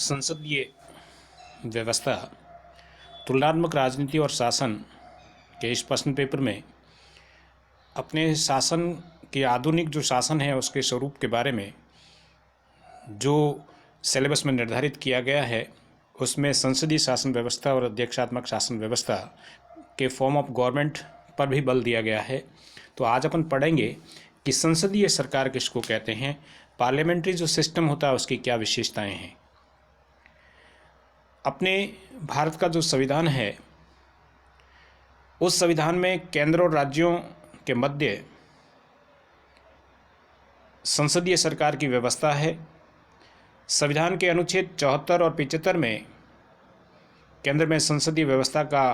संसदीय व्यवस्था तुलनात्मक राजनीति और शासन के इस प्रश्न पेपर में अपने शासन के आधुनिक जो शासन है उसके स्वरूप के बारे में जो सिलेबस में निर्धारित किया गया है उसमें संसदीय शासन व्यवस्था और अध्यक्षात्मक शासन व्यवस्था के फॉर्म ऑफ गवर्नमेंट पर भी बल दिया गया है। तो आज अपन पढ़ेंगे कि संसदीय सरकार किसको कहते हैं, पार्लियामेंट्री जो सिस्टम होता है उसकी क्या विशेषताएं हैं। अपने भारत का जो संविधान है उस संविधान में केंद्र और राज्यों के मध्य संसदीय सरकार की व्यवस्था है। संविधान के अनुच्छेद 74 और 75 में केंद्र में संसदीय व्यवस्था का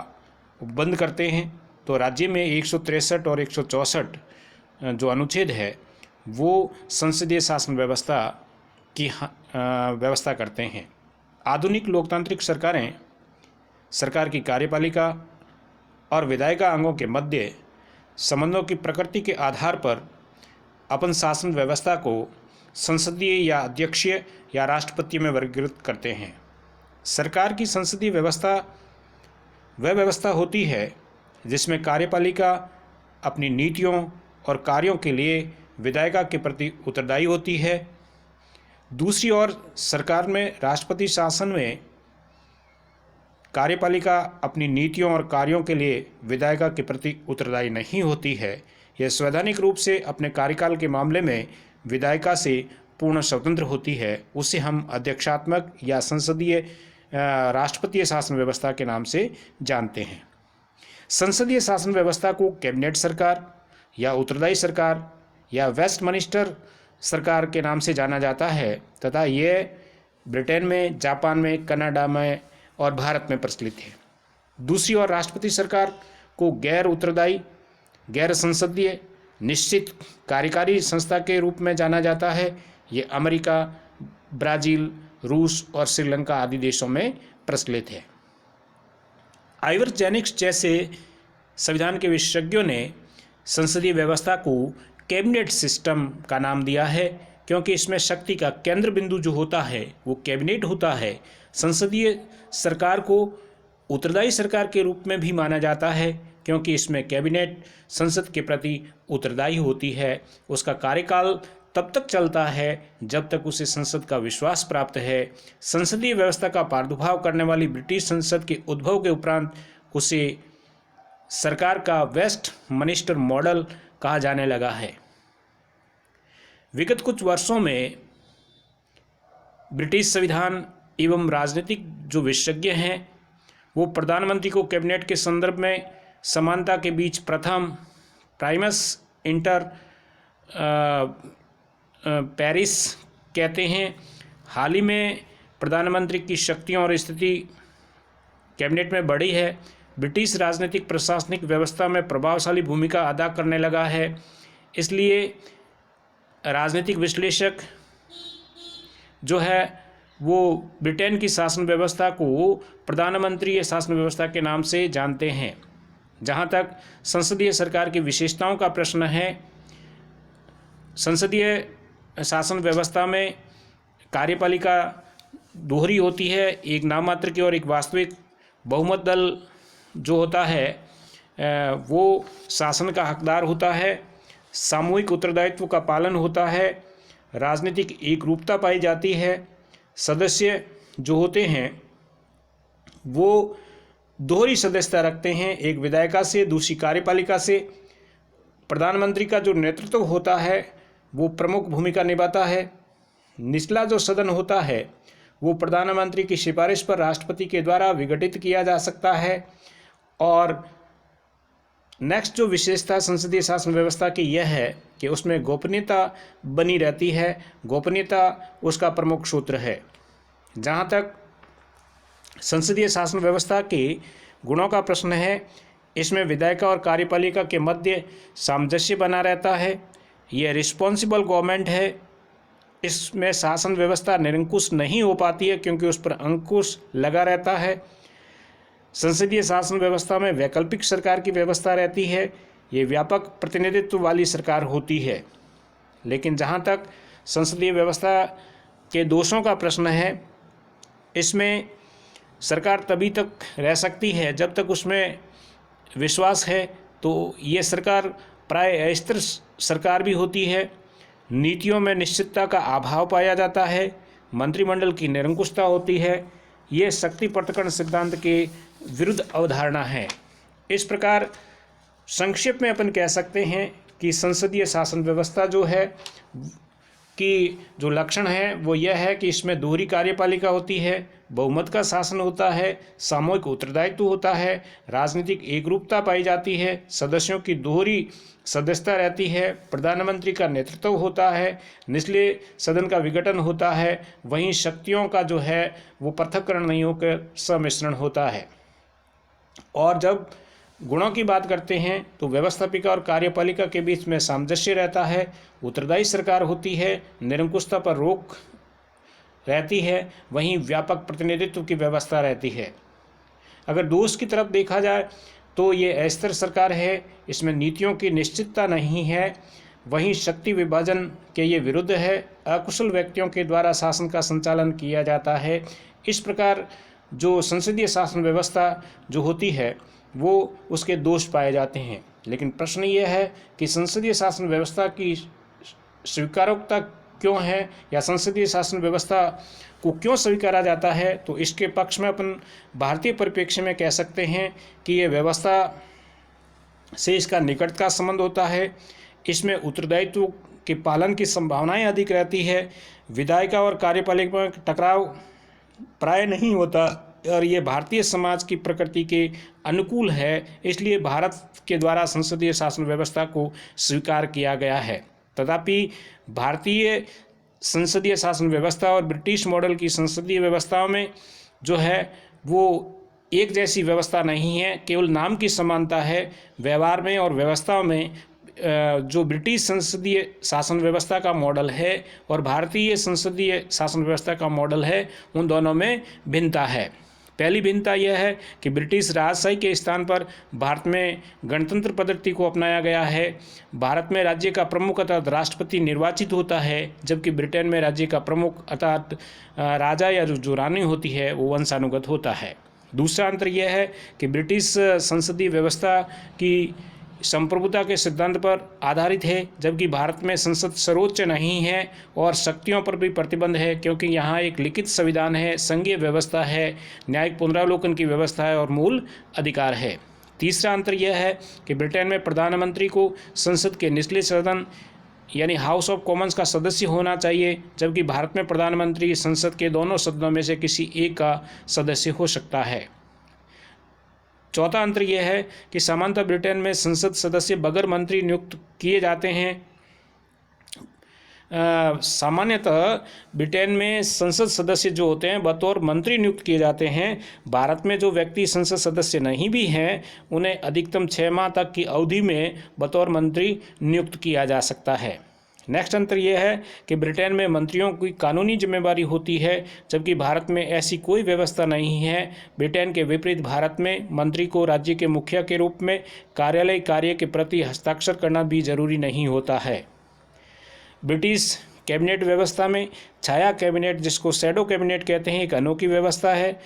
उपबंध करते हैं, तो राज्य में 163 और 164 जो अनुच्छेद है वो संसदीय शासन व्यवस्था की व्यवस्था करते हैं। आधुनिक लोकतांत्रिक सरकारें सरकार की कार्यपालिका और विधायिका अंगों के मध्य संबंधों की प्रकृति के आधार पर अपन शासन व्यवस्था को संसदीय या अध्यक्षीय या राष्ट्रपति में वर्गीकृत करते हैं। सरकार की संसदीय व्यवस्था वह व्यवस्था होती है जिसमें कार्यपालिका अपनी नीतियों और कार्यों के लिए विधायिका के प्रति उत्तरदायी होती है। दूसरी ओर सरकार में राष्ट्रपति शासन में कार्यपालिका अपनी नीतियों और कार्यों के लिए विधायिका के प्रति उत्तरदायी नहीं होती है। यह संवैधानिक रूप से अपने कार्यकाल के मामले में विधायिका से पूर्ण स्वतंत्र होती है। उसे हम अध्यक्षात्मक या संसदीय राष्ट्रपतीय शासन व्यवस्था के नाम से जानते हैं। संसदीय शासन व्यवस्था को कैबिनेट सरकार या उत्तरदायी सरकार या वेस्टमिनिस्टर सरकार के नाम से जाना जाता है तथा यह ब्रिटेन में, जापान में, कनाडा में और भारत में प्रचलित है। दूसरी ओर राष्ट्रपति सरकार को गैर उत्तरदायी, गैर संसदीय निश्चित कार्यकारी संस्था के रूप में जाना जाता है। ये अमेरिका, ब्राज़ील, रूस और श्रीलंका आदि देशों में प्रचलित है। आइवर जेनिक्स जैसे संविधान के विशेषज्ञों ने संसदीय व्यवस्था को कैबिनेट सिस्टम का नाम दिया है क्योंकि इसमें शक्ति का केंद्र बिंदु जो होता है वो कैबिनेट होता है। संसदीय सरकार को उत्तरदायी सरकार के रूप में भी माना जाता है क्योंकि इसमें कैबिनेट संसद के प्रति उत्तरदायी होती है। उसका कार्यकाल तब तक चलता है जब तक उसे संसद का विश्वास प्राप्त है। संसदीय व्यवस्था का प्रादुर्भाव करने वाली ब्रिटिश संसद के उद्भव के उपरांत उसे सरकार का वेस्टमिनिस्टर मॉडल कहा जाने लगा है। विगत कुछ वर्षों में ब्रिटिश संविधान एवं राजनीतिक जो विशेषज्ञ हैं वो प्रधानमंत्री को कैबिनेट के संदर्भ में समानता के बीच प्रथम प्राइमस इंटर पेरिस कहते हैं। हाल ही में प्रधानमंत्री की शक्तियों और स्थिति कैबिनेट में बढ़ी है। ब्रिटिश राजनीतिक प्रशासनिक व्यवस्था में प्रभावशाली भूमिका अदा करने लगा है। इसलिए राजनीतिक विश्लेषक जो है वो ब्रिटेन की शासन व्यवस्था को प्रधानमंत्री शासन व्यवस्था के नाम से जानते हैं। जहाँ तक संसदीय सरकार की विशेषताओं का प्रश्न है, संसदीय शासन व्यवस्था में कार्यपालिका दोहरी होती है, एक नाममात्र की और एक वास्तविक। बहुमत दल जो होता है वो शासन का हकदार होता है। सामूहिक उत्तरदायित्व का पालन होता है। राजनीतिक एकरूपता पाई जाती है। सदस्य जो होते हैं वो दोहरी सदस्यता रखते हैं, एक विधायिका से, दूसरी कार्यपालिका से। प्रधानमंत्री का जो नेतृत्व होता है वो प्रमुख भूमिका निभाता है। निचला जो सदन होता है वो प्रधानमंत्री की सिफारिश पर राष्ट्रपति के द्वारा विघटित किया जा सकता है। और नेक्स्ट जो विशेषता संसदीय शासन व्यवस्था की यह है कि उसमें गोपनीयता बनी रहती है। गोपनीयता उसका प्रमुख सूत्र है। जहाँ तक संसदीय शासन व्यवस्था के गुणों का प्रश्न है, इसमें विधायिका और कार्यपालिका के मध्य सामंजस्य बना रहता है। यह रिस्पॉन्सिबल गवर्नमेंट है। इसमें शासन व्यवस्था निरंकुश नहीं हो पाती है क्योंकि उस पर अंकुश लगा रहता है। संसदीय शासन व्यवस्था में वैकल्पिक सरकार की व्यवस्था रहती है। ये व्यापक प्रतिनिधित्व वाली सरकार होती है। लेकिन जहाँ तक संसदीय व्यवस्था के दोषों का प्रश्न है, इसमें सरकार तभी तक रह सकती है जब तक उसमें विश्वास है। तो ये सरकार प्राय अस्थिर सरकार भी होती है, नीतियों में निश्चितता का अभाव पाया जाता है, मंत्रिमंडल की निरंकुशता होती है। ये शक्ति पृथक्करण सिद्धांत के विरुद्ध अवधारणा है। इस प्रकार संक्षेप में अपन कह सकते हैं कि संसदीय शासन व्यवस्था जो है कि जो लक्षण है वो यह है कि इसमें दोहरी कार्यपालिका होती है, बहुमत का शासन होता है, सामूहिक उत्तरदायित्व होता है, राजनीतिक एकरूपता पाई जाती है, सदस्यों की दोहरी सदस्यता रहती है, प्रधानमंत्री का नेतृत्व होता है, निचले सदन का विघटन होता है, वहीं शक्तियों का जो है वो पृथक्करण नहीं होकर सम्मिश्रण होता है। और जब गुणों की बात करते हैं तो व्यवस्थापिका और कार्यपालिका के बीच में सामंजस्य रहता है, उत्तरदायी सरकार होती है, निरंकुशता पर रोक रहती है, वहीं व्यापक प्रतिनिधित्व की व्यवस्था रहती है। अगर दोष की तरफ देखा जाए तो ये अस्थिर सरकार है, इसमें नीतियों की निश्चितता नहीं है, वहीं शक्ति विभाजन के ये विरुद्ध है, अकुशल व्यक्तियों के द्वारा शासन का संचालन किया जाता है। इस प्रकार जो संसदीय शासन व्यवस्था जो होती है वो उसके दोष पाए जाते हैं। लेकिन प्रश्न ये है कि संसदीय शासन व्यवस्था की स्वीकारोक्ता क्यों है या संसदीय शासन व्यवस्था को क्यों स्वीकारा जाता है। तो इसके पक्ष में अपन भारतीय परिप्रेक्ष्य में कह सकते हैं कि ये व्यवस्था से इसका निकट का संबंध होता है, इसमें उत्तरदायित्व के पालन की संभावनाएं अधिक रहती है, विधायिका और कार्यपालिका में टकराव प्राय नहीं होता और ये भारतीय समाज की प्रकृति के अनुकूल है, इसलिए भारत के द्वारा संसदीय शासन व्यवस्था को स्वीकार किया गया है। तथापि भारतीय संसदीय शासन व्यवस्था और ब्रिटिश मॉडल की संसदीय व्यवस्थाओं में जो है वो एक जैसी व्यवस्था नहीं है, केवल नाम की समानता है। व्यवहार में और व्यवस्थाओं में जो ब्रिटिश संसदीय शासन व्यवस्था का मॉडल है और भारतीय संसदीय शासन व्यवस्था का मॉडल है, उन दोनों में भिन्नता है। पहली भिन्नता यह है कि ब्रिटिश राजशाही के स्थान पर भारत में गणतंत्र पद्धति को अपनाया गया है। भारत में राज्य का प्रमुख अर्थात राष्ट्रपति निर्वाचित होता है, जबकि ब्रिटेन में राज्य का प्रमुख अर्थात राजा या जो रानी होती है वो वंशानुगत होता है। दूसरा अंतर यह है कि ब्रिटिश संसदीय व्यवस्था की संप्रभुता के सिद्धांत पर आधारित है, जबकि भारत में संसद सर्वोच्च नहीं है और शक्तियों पर भी प्रतिबंध है, क्योंकि यहाँ एक लिखित संविधान है, संघीय व्यवस्था है, न्यायिक पुनरावलोकन की व्यवस्था है और मूल अधिकार है। तीसरा अंतर यह है कि ब्रिटेन में प्रधानमंत्री को संसद के निचले सदन यानी हाउस ऑफ कॉमन्स का सदस्य होना चाहिए, जबकि भारत में प्रधानमंत्री संसद के दोनों सदनों में से किसी एक का सदस्य हो सकता है। चौथा अंतर यह है कि सामान्यतः ब्रिटेन में संसद सदस्य बगैर मंत्री नियुक्त किए जाते हैं। सामान्यतः ब्रिटेन में संसद सदस्य जो होते हैं बतौर मंत्री नियुक्त किए जाते हैं। भारत में जो व्यक्ति संसद सदस्य नहीं भी हैं उन्हें अधिकतम 6 माह तक की अवधि में बतौर मंत्री नियुक्त किया जा सकता है। नेक्स्ट अंतर यह है कि ब्रिटेन में मंत्रियों की कानूनी जिम्मेदारी होती है, जबकि भारत में ऐसी कोई व्यवस्था नहीं है। ब्रिटेन के विपरीत भारत में मंत्री को राज्य के मुखिया के रूप में कार्यालय कार्य के प्रति हस्ताक्षर करना भी जरूरी नहीं होता है। ब्रिटिश कैबिनेट व्यवस्था में छाया कैबिनेट, जिसको शैडो कैबिनेट कहते हैं, एक अनोखी व्यवस्था है।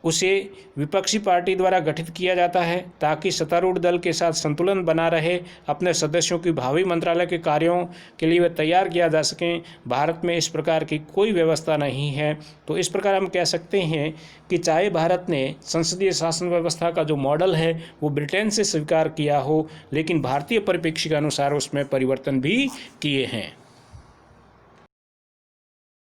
उसे विपक्षी पार्टी द्वारा गठित किया जाता है ताकि सत्तारूढ़ दल के साथ संतुलन बना रहे, अपने सदस्यों की भावी मंत्रालय के कार्यों के लिए वे तैयार किया जा सकें। भारत में इस प्रकार की कोई व्यवस्था नहीं है। तो इस प्रकार हम कह सकते हैं कि चाहे भारत ने संसदीय शासन व्यवस्था का जो मॉडल है वो ब्रिटेन से स्वीकार किया हो, लेकिन भारतीय परिप्रेक्ष्य के अनुसार उसमें परिवर्तन भी किए हैं।